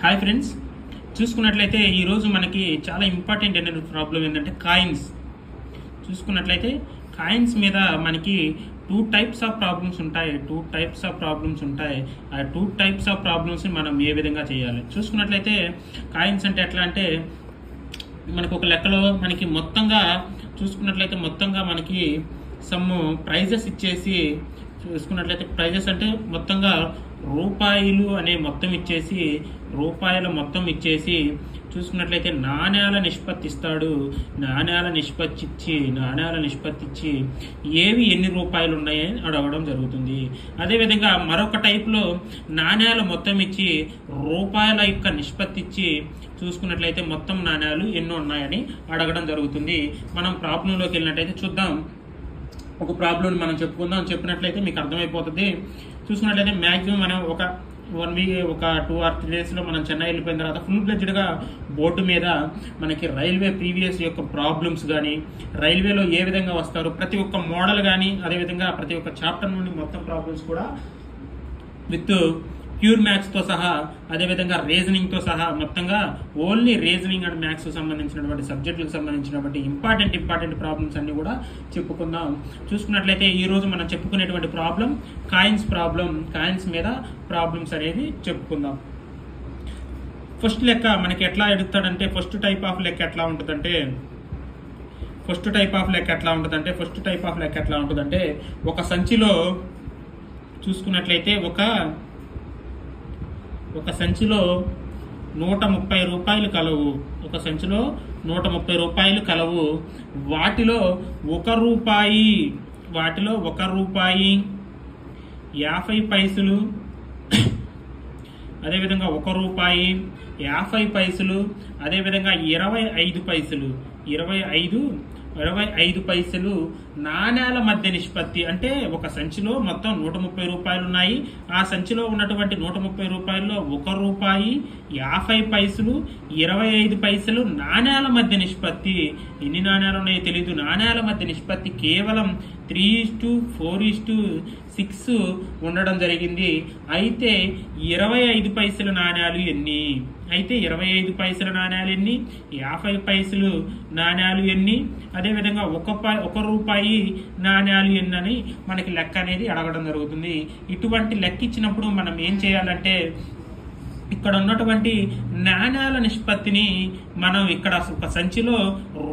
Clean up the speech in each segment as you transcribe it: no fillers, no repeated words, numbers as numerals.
Hi friends, చూసుకున్నట్లయితే ఈరోజు మనకి చాలా ఇంపార్టెంట్ అయిన ప్రాబ్లం ఏంటంటే కాయిన్స్. చూసుకున్నట్లయితే కాయిన్స్ మీద మనకి టూ టైప్స్ ఆఫ్ ప్రాబ్లమ్స్ ఉంటాయి. ఆ టూ టైప్స్ ఆఫ్ ప్రాబ్లమ్స్ని మనం ఏ విధంగా చేయాలి. చూసుకున్నట్లయితే కాయిన్స్ అంటే ఎట్లా అంటే మనకు ఒక లెక్కలో మనకి మొత్తంగా మనకి సమ్ ప్రైజెస్ ఇచ్చేసి, చూసుకున్నట్లయితే ప్రైజెస్ అంటే మొత్తంగా రూపాయల మొత్తం ఇచ్చేసి చూసుకున్నట్లయితే నాణ్యాల నిష్పత్తి ఇస్తాడు. నాణ్యాల నిష్పత్తి ఇచ్చి ఏవి ఎన్ని రూపాయలు ఉన్నాయని అడగడం జరుగుతుంది. అదేవిధంగా మరొక టైప్లో నాణ్యాల మొత్తం ఇచ్చి రూపాయల యొక్క నిష్పత్తి ఇచ్చి చూసుకున్నట్లయితే మొత్తం నాణ్యాలు ఎన్ని ఉన్నాయని అడగడం జరుగుతుంది. మనం ప్రాబ్లంలోకి వెళ్ళినట్లయితే చూద్దాం. ఒక ప్రాబ్లం మనం చెప్పినట్లయితే మీకు అర్థమైపోతుంది. చూసుకున్నట్లయితే మ్యాక్సిమం మనం ఒక 1 వీక్, ఒక 2 or 3 days మనం చెన్నై వెళ్ళిపోయిన తర్వాత ఫుల్ ఫ్లెడ్జ్డ్గా బోర్డు మీద మనకి రైల్వే ప్రీవియస్ యొక్క ప్రాబ్లమ్స్ కానీ, రైల్వేలో ఏ విధంగా వస్తారు, ప్రతి ఒక్క మోడల్ కానీ, అదేవిధంగా ప్రతి ఒక్క చాప్టర్ నుండి మొత్తం ప్రాబ్లమ్స్ కూడా విత్ ప్యూర్ మ్యాథ్స్తో సహా, అదేవిధంగా రీజనింగ్తో సహా మొత్తంగా ఓన్లీ రీజనింగ్ అండ్ మ్యాథ్స్ సంబంధించినటువంటి సబ్జెక్టులకు సంబంధించినటువంటి ఇంపార్టెంట్ ప్రాబ్లమ్స్ అన్ని కూడా చెప్పుకుందాం. చూసుకున్నట్లయితే ఈ రోజు మనం చెప్పుకునేటువంటి ప్రాబ్లం కాయిన్స్ మీద ప్రాబ్లమ్స్ అనేది చెప్పుకుందాం. ఫస్ట్ లెక్క మనకి ఎట్లా అడుగుతాడంటే ఫస్ట్ టైప్ ఆఫ్ లెక్క ఎట్లా ఉంటుందంటే ఒక సంచిలో చూసుకున్నట్లయితే ఒక సంచిలో 130 రూపాయలు కలవు. వాటిలో 1 రూపాయి 50 పైసలు, అదేవిధంగా 1 రూపాయి 50 పైసలు, అదేవిధంగా 25 పైసలు నాణ్యాల మధ్య నిష్పత్తి. అంటే ఒక సంచిలో మొత్తం 130 రూపాయలు ఉన్నాయి. ఆ సంచిలో ఉన్నటువంటి 130 రూపాయల్లో 1 రూపాయి 50 పైసలు 25 పైసలు నాణ్యాల మధ్య నిష్పత్తి. ఎన్ని నాణ్యాలు ఉన్నాయో తెలీదు. నాణ్యాల మధ్య నిష్పత్తి కేవలం 3:4:6 ఉండడం జరిగింది. అయితే 25 పైసల నాణ్యాలు ఎన్ని? 50 పైసలు నాణ్యాలు ఎన్ని? అదేవిధంగా 1 రూపాయి నాణ్యాలు ఎన్ని అని మనకి లెక్క అనేది అడగడం జరుగుతుంది. ఇటువంటి లెక్క ఇచ్చినప్పుడు మనం ఏం చేయాలంటే ఇక్కడ ఉన్నటువంటి నాణ్యాల నిష్పత్తిని మనం ఇక్కడ ఒక సంచిలో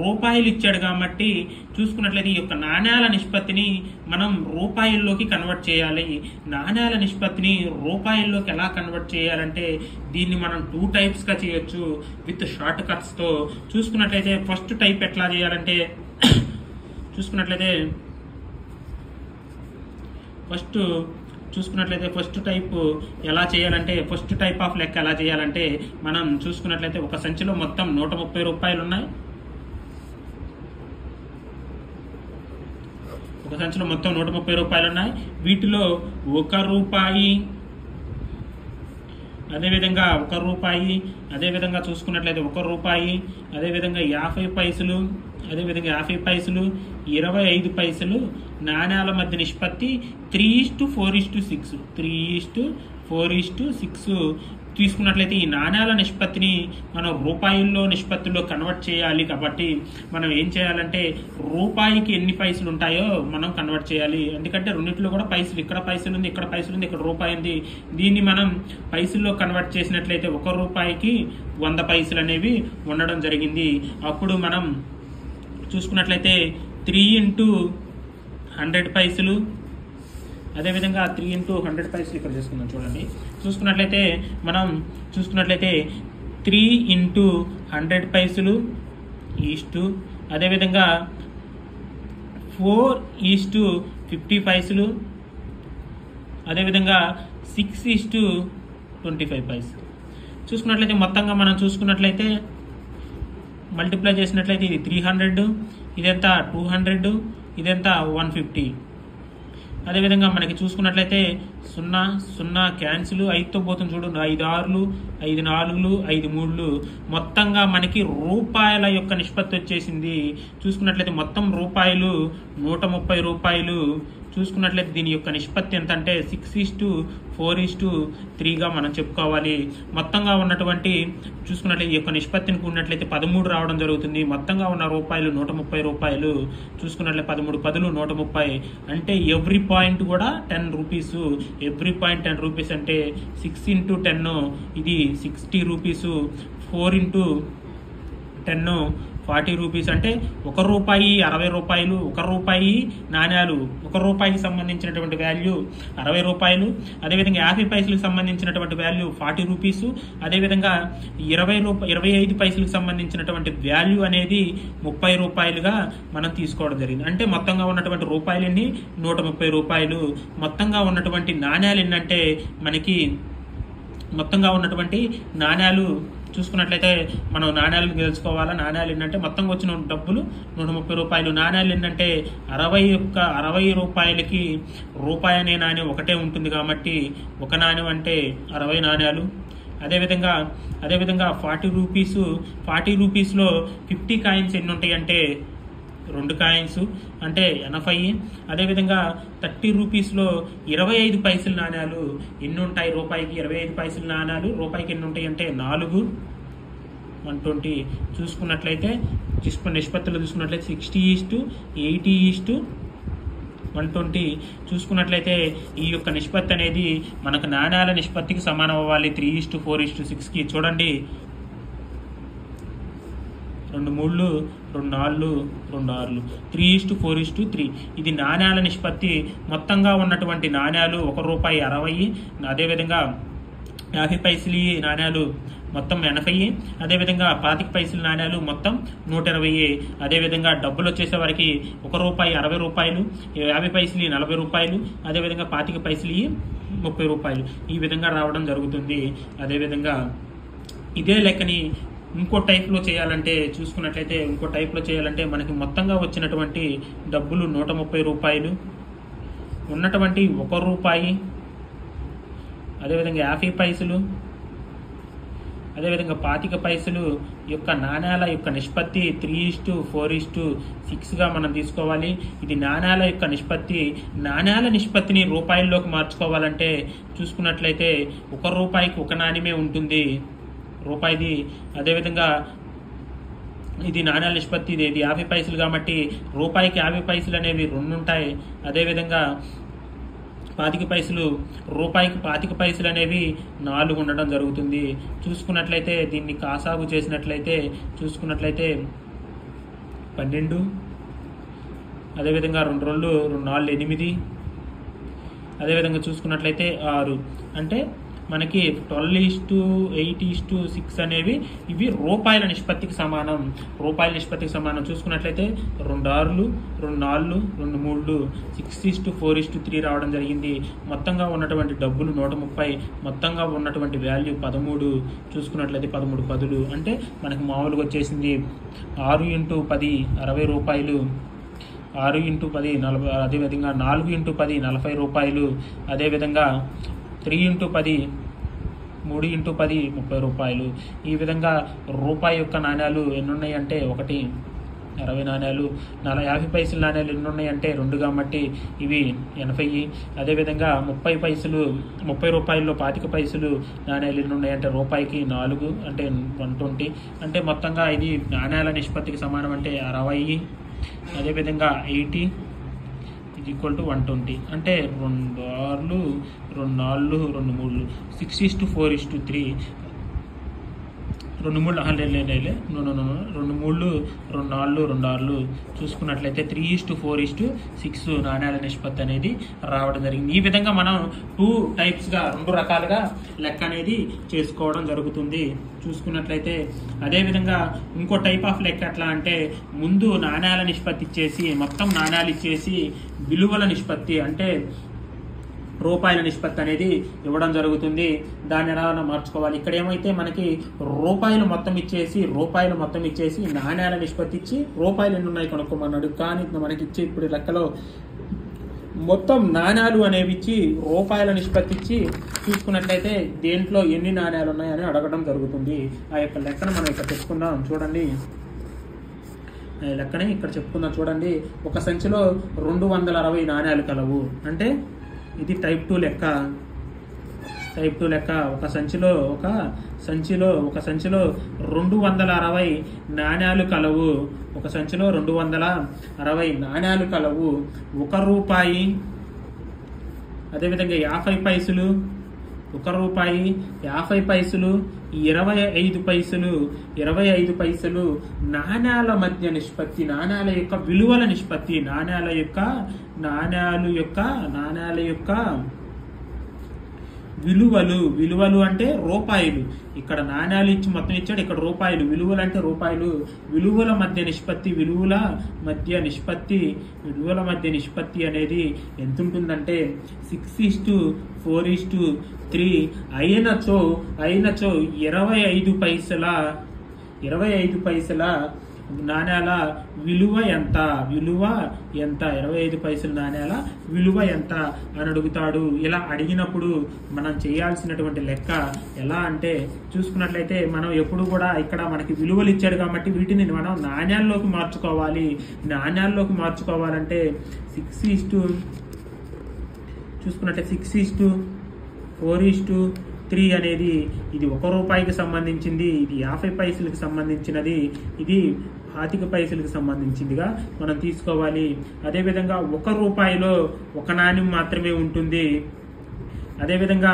రూపాయలు ఇచ్చాడు కాబట్టి చూసుకున్నట్లయితే ఈ యొక్క నాణ్యాల నిష్పత్తిని మనం రూపాయల్లోకి కన్వర్ట్ చేయాలి. నాణ్యాల నిష్పత్తిని రూపాయల్లోకి ఎలా కన్వర్ట్ చేయాలంటే దీన్ని మనం 2 టైప్స్గా చేయొచ్చు విత్ షార్ట్ కట్స్తో. చూసుకున్నట్లయితే ఫస్ట్ టైప్ ఎట్లా చేయాలంటే ఫస్ట్ టైప్ ఎలా చేయాలంటే ఫస్ట్ టైప్ ఆఫ్ లెక్క ఎలా చేయాలంటే మనం చూసుకున్నట్లయితే ఒక సంచిలో మొత్తం 130 రూపాయలు ఉన్నాయి. వీటిలో 1 రూపాయి, అదేవిధంగా 1 రూపాయి, అదేవిధంగా చూసుకున్నట్లయితే 1 రూపాయి, అదేవిధంగా 50 పైసలు, అదేవిధంగా 50 పైసలు 25 పైసలు నాణ్యాల మధ్య నిష్పత్తి 3:4:6 తీసుకున్నట్లయితే ఈ నాణ్యాల నిష్పత్తిని మనం నిష్పత్తిలో కన్వర్ట్ చేయాలి. కాబట్టి మనం ఏం చేయాలంటే రూపాయికి ఎన్ని పైసలు ఉంటాయో మనం కన్వర్ట్ చేయాలి. ఎందుకంటే రెండింటిలో కూడా పైసలు, ఇక్కడ పైసలు ఉంది, ఇక్కడ రూపాయి ఉంది. దీన్ని మనం పైసల్లో కన్వర్ట్ చేసినట్లయితే 1 రూపాయికి 100 పైసలు అనేవి ఉండడం జరిగింది. అప్పుడు మనం చూసుకున్నట్లయితే 3x100 పైసలు, అదేవిధంగా 3x100 పైసలు ఇక్కడ చేసుకుందాం. చూడండి, చూసుకున్నట్లయితే 3x100 పైసలు ఈస్టు, అదేవిధంగా 4:50 పైసలు, అదేవిధంగా 6:25 పైసలు. చూసుకున్నట్లయితే మొత్తంగా మనం చూసుకున్నట్లయితే మల్టిప్లై చేసినట్లయితే ఇది 300, ఇదంతా 200, ఇదంతా 150. అదేవిధంగా మనకి చూసుకున్నట్లయితే 0 0 క్యాన్సిల్, 5తో పోతుంది చూడు, 5 6లు 5 4లు 5 3లు, మొత్తంగా మనకి రూపాయల యొక్క నిష్పత్తి వచ్చేసింది. చూసుకున్నట్లయితే మొత్తం రూపాయలు 130 రూపాయలు. చూసుకున్నట్లయితే దీని యొక్క నిష్పత్తి ఎంత అంటే 6:4:3గా మనం చెప్పుకోవాలి. మొత్తంగా ఉన్నటువంటి చూసుకున్నట్లయితే ఈ యొక్క నిష్పత్తిని కూడినట్లయితే 13 రావడం జరుగుతుంది. మొత్తంగా ఉన్న రూపాయలు 130 రూపాయలు. చూసుకున్నట్లయితే 13 10లు 130 అంటే ఎవ్రీ పాయింట్ కూడా 10 రూపీస్. ఎవ్రీ పాయింట్ 10 రూపీస్ అంటే 6 × 10 ఇది 60 రూపీస్. 4 × 10 40 రూపీస్ అంటే 1 రూపాయి 60 రూపాయలు. 1 రూపాయి నాణ్యాలు 1 రూపాయికి సంబంధించినటువంటి వాల్యూ 60 రూపాయలు. అదేవిధంగా 50 పైసలకు సంబంధించినటువంటి వాల్యూ 40 రూపీస్. అదేవిధంగా 25 పైసలకు సంబంధించినటువంటి వాల్యూ అనేది 30 రూపాయలుగా మనం తీసుకోవడం జరిగింది. అంటే మొత్తంగా ఉన్నటువంటి రూపాయలు ఎన్ని 130 రూపాయలు. మొత్తంగా ఉన్నటువంటి నాణ్యాలు ఎన్నంటే మనకి మొత్తంగా ఉన్నటువంటి నాణ్యాలు చూసుకున్నట్లయితే మనం నాణ్యాలను తెలుసుకోవాలా. నాణ్యాలు ఏంటంటే మొత్తంగా వచ్చిన డబ్బులు 130 రూపాయలు. నాణ్యాలు ఏంటంటే 60 రూపాయలకి రూపాయి అనే నాణ్యం ఒకటే ఉంటుంది కాబట్టి ఒక నాణ్యం అంటే 60 నాణ్యాలు. అదేవిధంగా 40 రూపీస్లో 50 కాయిన్స్ ఎన్ని ఉంటాయి అంటే 2 కాయిన్స్ అంటే 80. అదేవిధంగా 30 రూపీస్లో 25 పైసల నాణ్యాలు ఎన్ని ఉంటాయి? రూపాయికి 25 పైసల నాణ్యాలు రూపాయికి ఎన్ని ఉంటాయి అంటే 4 120. చూసుకున్నట్లయితే నిష్పత్తులు చూసుకున్నట్లయితే 60:80:120. చూసుకున్నట్లయితే ఈ యొక్క నిష్పత్తి అనేది మనకు నాణ్యాల నిష్పత్తికి సమానం అవ్వాలి 3:4:6కి. చూడండి 2 3లు 2 4లు 2 6లు 3:4:3. ఇది నాణ్యాల నిష్పత్తి. మొత్తంగా ఉన్నటువంటి నాణ్యాలు 1 రూపాయి 60. అదేవిధంగా 50 పైసలు నాణ్యాలు మొత్తం 80. అదేవిధంగా 25 పైసల నాణ్యాలు మొత్తం 120. అదేవిధంగా డబ్బులు వచ్చేసే వారికి 1 రూపాయి 60 రూపాయలు, 50 పైసలు 40 రూపాయలు, అదేవిధంగా 25 పైసలు 30 రూపాయలు. ఈ విధంగా రావడం జరుగుతుంది. అదేవిధంగా ఇదే లెక్కని ఇంకో టైప్లో చేయాలంటే చూసుకున్నట్లయితే మనకి మొత్తంగా వచ్చినటువంటి డబ్బులు 130 రూపాయలు, ఉన్నటువంటి 1 రూపాయి, అదేవిధంగా 50 పైసలు, అదేవిధంగా 25 పైసలు యొక్క నాణ్యాల యొక్క నిష్పత్తి 3:4:6గా మనం తీసుకోవాలి. ఇది నాణ్యాల యొక్క నిష్పత్తి. నాణ్యాల నిష్పత్తిని రూపాయల్లోకి మార్చుకోవాలంటే చూసుకున్నట్లయితే 1 రూపాయికి 1 నాణ్యమే ఉంటుంది రూపాయిది. అదేవిధంగా ఇది నాణ్యాల నిష్పత్తి. ఇది 50 పైసలు కాబట్టి రూపాయికి 50 పైసలు అనేవి 2 ఉంటాయి. అదేవిధంగా 25 పైసలు రూపాయికి 25 పైసలు అనేవి 4 ఉండడం జరుగుతుంది. చూసుకున్నట్లయితే దీన్ని కాసాగు చేసినట్లయితే చూసుకున్నట్లయితే 12. అదేవిధంగా 2 2 2 4 8. అదేవిధంగా చూసుకున్నట్లయితే 6 అంటే మనకి 12:8:6 అనేవి ఇవి రూపాయల నిష్పత్తికి సమానం. చూసుకున్నట్లయితే 2 6లు 2 4లు 2 3లు 6:4:3 రావడం జరిగింది. మొత్తంగా ఉన్నటువంటి డబ్బులు 130. మొత్తంగా ఉన్నటువంటి వాల్యూ 13. చూసుకున్నట్లయితే 13 10లు అంటే మనకి మామూలుగా వచ్చేసింది 6 × 10 60 రూపాయలు, 6 × 10 40. అదేవిధంగా 4 × 10 40 రూపాయలు. అదేవిధంగా 3 × 10 3 × 10 30 రూపాయలు. ఈ విధంగా రూపాయి యొక్క నాణ్యాలు ఎన్ని ఉన్నాయంటే 1 60 నాణ్యాలు. 50 పైసల నాణ్యాలు ఎన్ని ఉన్నాయంటే 2 కాబట్టి ఇవి 80. అదేవిధంగా 30 పైసలు 30 రూపాయల్లో 25 పైసలు నాణ్యాలు ఎన్ని ఉన్నాయంటే రూపాయికి 4 అంటే 120. అంటే మొత్తంగా ఇది నాణ్యాల నిష్పత్తికి సమానం అంటే 60. అదేవిధంగా 80 = 120 అంటే 2 6లు 2 4లు 2 3లు 6:4:3. 2 3 2 3లు 2 4లు 2 6లు చూసుకున్నట్లయితే 3:4:6 నాణ్యాల నిష్పత్తి అనేది రావడం జరిగింది. ఈ విధంగా మనం 2 టైప్స్గా 2 రకాలుగా లెక్క అనేది చేసుకోవడం జరుగుతుంది. చూసుకున్నట్లయితే అదేవిధంగా ఇంకో టైప్ ఆఫ్ లెక్క ఎట్లా అంటే ముందు నాణ్యాల నిష్పత్తి ఇచ్చేసి మొత్తం నాణ్యాలు ఇచ్చేసి విలువల నిష్పత్తి అంటే రూపాయల నిష్పత్తి అనేది ఇవ్వడం జరుగుతుంది. దాన్ని ఎలా మార్చుకోవాలి? ఇక్కడ ఏమైతే మనకి రూపాయలు మొత్తం ఇచ్చేసి నాణ్యాల నిష్పత్తి ఇచ్చి రూపాయలు ఎన్ని ఉన్నాయి కనుక్కోమన్నాడు. కానీ మనకి ఇచ్చే ఇప్పుడు లెక్కలో మొత్తం నాణ్యాలు అనేవి ఇచ్చి రూపాయల నిష్పత్తి ఇచ్చి చూసుకున్నట్లయితే దేంట్లో ఎన్ని నాణ్యాలు ఉన్నాయని అడగడం జరుగుతుంది. ఆ యొక్క లెక్కను మనం ఇక్కడ చెప్పుకుందాం. చూడండి, లెక్కనే ఇక్కడ చెప్పుకుందాం. చూడండి, ఒక సంచిలో 260 నాణ్యాలు కలవు. అంటే ఇది టైప్ 2 లెక్క. టైప్ 2 లెక్క. ఒక సంచిలో 260 నాణ్యాలు కలవు. ఒక సంచిలో 260 నాణ్యాలు కలవు. ₹1, అదేవిధంగా 50 పైసలు, ₹1, 50 పైసలు, 25 పైసలు నాణ్యాల మధ్య నిష్పత్తి, నాణ్యాల యొక్క విలువల నిష్పత్తి, నాణ్యాల యొక్క విలువలు అంటే రూపాయలు. ఇక్కడ నాణ్యాలు ఇచ్చి మొత్తం ఇచ్చాడు, ఇక్కడ రూపాయలు. విలువలు అంటే రూపాయలు. విలువల మధ్య నిష్పత్తి అనేది ఎంత ఉంటుందంటే 6:4:3 అయినచో 25 పైసల నాణ్యాల విలువ ఎంత? 25 పైసల నాణ్యాల విలువ ఎంత అని అడుగుతాడు. ఇలా అడిగినప్పుడు మనం చేయాల్సినటువంటి లెక్క ఎలా అంటే చూసుకున్నట్లయితే మనం ఎప్పుడు కూడా ఇక్కడ మనకి విలువలు ఇచ్చాడు కాబట్టి వీటిని మనం నాణ్యాల్లోకి మార్చుకోవాలి. నాణ్యాల్లోకి మార్చుకోవాలంటే 6:4:3 అనేది ఇది ₹1 సంబంధించింది, ఇది 50 పైసలకు సంబంధించినది, ఇది 25 పైసలకు సంబంధించిందిగా మనం తీసుకోవాలి. అదేవిధంగా ₹1లో ఒక నాణ్యం మాత్రమే ఉంటుంది. అదేవిధంగా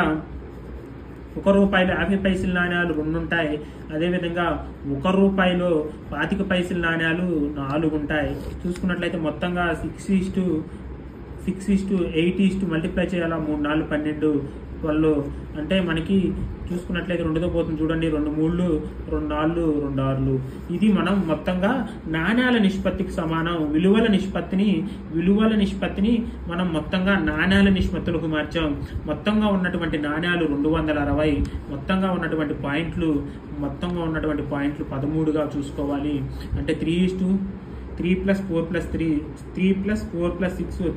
₹1 50 పైసల నాణ్యాలు 2 ఉంటాయి. అదేవిధంగా ₹1లో 25 పైసల నాణ్యాలు 4 ఉంటాయి. చూసుకున్నట్లయితే మొత్తంగా 6:8 మల్టిప్లై చేయాలా, 3 4 12 12 అంటే మనకి చూసుకున్నట్లయితే 2తో పోతుంది. చూడండి, 2 3 2 4 2 6. ఇది మనం మొత్తంగా నాణ్యాల నిష్పత్తికి సమానం. విలువల నిష్పత్తిని మనం మొత్తంగా నాణ్యాల నిష్పత్తులకు మార్చాం. మొత్తంగా ఉన్నటువంటి నాణ్యాలు 260, మొత్తంగా ఉన్నటువంటి పాయింట్లు 13గా చూసుకోవాలి. అంటే 3 + 4 + 3 3 + 4 + 6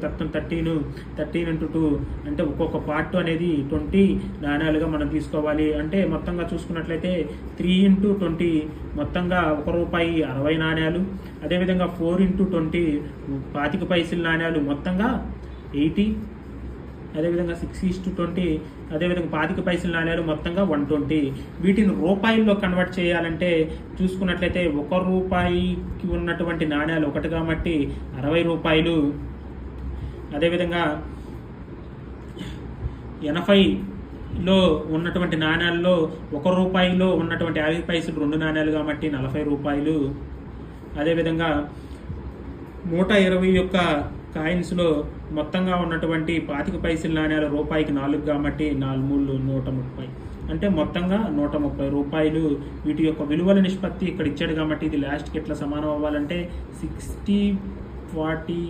13 into 2 అంటే ఒక్కొక్క పార్ట్ అనేది 20 నాణ్యాలుగా మనం తీసుకోవాలి. అంటే మొత్తంగా చూసుకున్నట్లయితే 3 × 20 మొత్తంగా ₹1 60 నాణ్యాలు. అదేవిధంగా 4 × 20 25 పైసల నాణ్యాలు మొత్తంగా 80. అదేవిధంగా 6:20 అదేవిధంగా 25 పైసల నాణ్యాలు మొత్తంగా 120. వీటిని రూపాయల్లో కన్వర్ట్ చేయాలంటే చూసుకున్నట్లయితే ₹1కి ఉన్నటువంటి నాణ్యాలు 1 కాబట్టి ₹60. అదేవిధంగా 80లో ఉన్నటువంటి నాణ్యాల్లో ₹1లో ఉన్నటువంటి 50 పైసలు 2 నాణ్యాలు కాబట్టి ₹40. అదేవిధంగా 120 యొక్క కాయిన్స్లో మొత్తంగా ఉన్నటువంటి 25 పైసల నాణ్యాలు ₹1కి 4 కాబట్టి 4 3 130 అంటే మొత్తంగా ₹130. వీటి యొక్క విలువల నిష్పత్తి ఇక్కడ ఇచ్చాడు కాబట్టి ఇది లాస్ట్కి ఎట్లా సమానం అవ్వాలంటే 60 40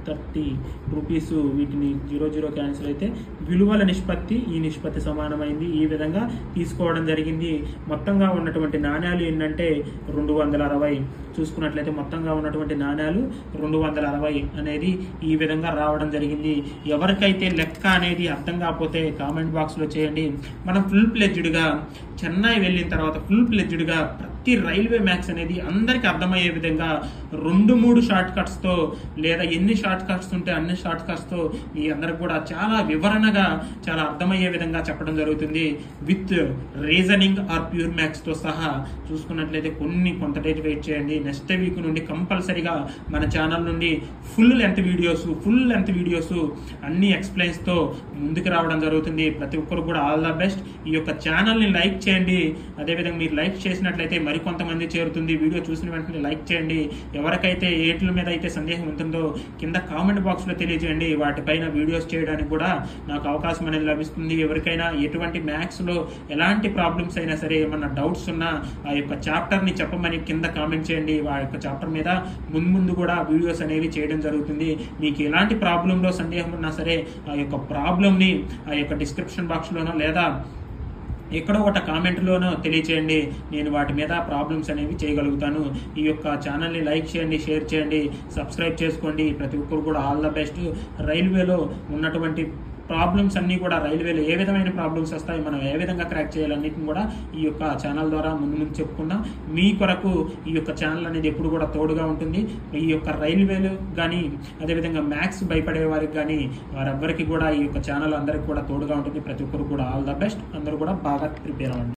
30 రూపీస్. వీటిని 0 క్యాన్సిల్ అయితే విలువల నిష్పత్తి ఈ నిష్పత్తి సమానమైంది. ఈ విధంగా తీసుకోవడం జరిగింది. మొత్తంగా ఉన్నటువంటి నాణ్యాలు ఏంటంటే 260. చూసుకున్నట్లయితే మొత్తంగా ఉన్నటువంటి నాణ్యాలు 260 అనేది ఈ విధంగా రావడం జరిగింది. ఎవరికైతే లెక్క అనేది అర్థం కాకపోతే కామెంట్ బాక్స్లో చేయండి. మనం ఫుల్ ప్లెడ్జ్డ్గా చెన్నై వెళ్ళిన తర్వాత ఫుల్ ప్లెడ్జ్డ్గా ప్రతి రైల్వే మ్యాథ్స్ అనేది అందరికీ అర్థమయ్యే విధంగా 2-3 షార్ట్ కట్స్తో లేదా ఎన్ని షార్ట్ కట్స్ ఉంటే అన్ని షార్ట్ కట్స్తో మీ అందరికి కూడా చాలా వివరణగా చాలా అర్థమయ్యే విధంగా చెప్పడం జరుగుతుంది. విత్ రీజనింగ్ ఆర్ ప్యూర్ మ్యాథ్స్తో సహా. చూసుకున్నట్లయితే కొంత డేట్ వెయిట్ చేయండి. నెక్స్ట్ వీక్ నుండి కంపల్సరీగా మన ఛానల్ నుండి ఫుల్ లెంత్ వీడియోస్ అన్ని ఎక్స్ప్లెయిన్స్తో ముందుకు రావడం జరుగుతుంది. ప్రతి ఒక్కరు కూడా ఆల్ ద బెస్ట్. ఈ యొక్క ఛానల్ని లైక్ చేయండి. అదేవిధంగా మీరు లైక్ చేసినట్లయితే మరికొంతమంది చేరుతుంది. వీడియో చూసిన వెంటనే లైక్ చేయండి. ఎవరికైతే ఏట్ల మీద అయితే సందేహం ఉంటుందో కింద కామెంట్ బాక్స్లో తెలియజేయండి. వాటిపైన వీడియోస్ చేయడానికి కూడా నాకు అవకాశం అనేది లభిస్తుంది. ఎవరికైనా ఎటువంటి మ్యాథ్స్లో ఎలాంటి ప్రాబ్లమ్స్ అయినా సరే ఏమన్నా డౌట్స్ ఉన్నా ఆ యొక్క చాప్టర్ని చెప్పమని కింద కామెంట్ చేయండి. ఆ యొక్క చాప్టర్ మీద ముందు కూడా వీడియోస్ అనేవి చేయడం జరుగుతుంది. మీకు ఎలాంటి ప్రాబ్లంలో సందేహం ఉన్నా సరే ఆ యొక్క ప్రాబ్లమ్ని ఆ యొక్క డిస్క్రిప్షన్ బాక్స్లోనో లేదా ఎక్కడో ఒక కామెంట్లోనో తెలియచేయండి. నేను వాటి మీద ప్రాబ్లమ్స్ అనేవి చేయగలుగుతాను. ఈ యొక్క ఛానల్ని లైక్ చేయండి, షేర్ చేయండి, సబ్స్క్రైబ్ చేసుకోండి. ప్రతి ఒక్కరు కూడా ఆల్ ద బెస్ట్. రైల్వేలో ఉన్నటువంటి ప్రాబ్లమ్స్ అన్నీ కూడా, రైల్వేలో ఏ విధమైన ప్రాబ్లమ్స్ వస్తాయి, మనం ఏ విధంగా క్రాక్ చేయాలన్నిటిని కూడా ఈ యొక్క ఛానల్ ద్వారా ముందు చెప్పుకుందాం. మీ కొరకు ఈ యొక్క ఛానల్ అనేది ఎప్పుడు కూడా తోడుగా ఉంటుంది. ఈ యొక్క రైల్వేలు కానీ, అదేవిధంగా మ్యాథ్స్ భయపడే వారికి కానీ, వారెవ్వరికి కూడా ఈ యొక్క ఛానల్ అందరికి కూడా తోడుగా ఉంటుంది. ప్రతి ఒక్కరు కూడా ఆల్ ద బెస్ట్. అందరూ కూడా బాగా ప్రిపేర్ అవ్వండి.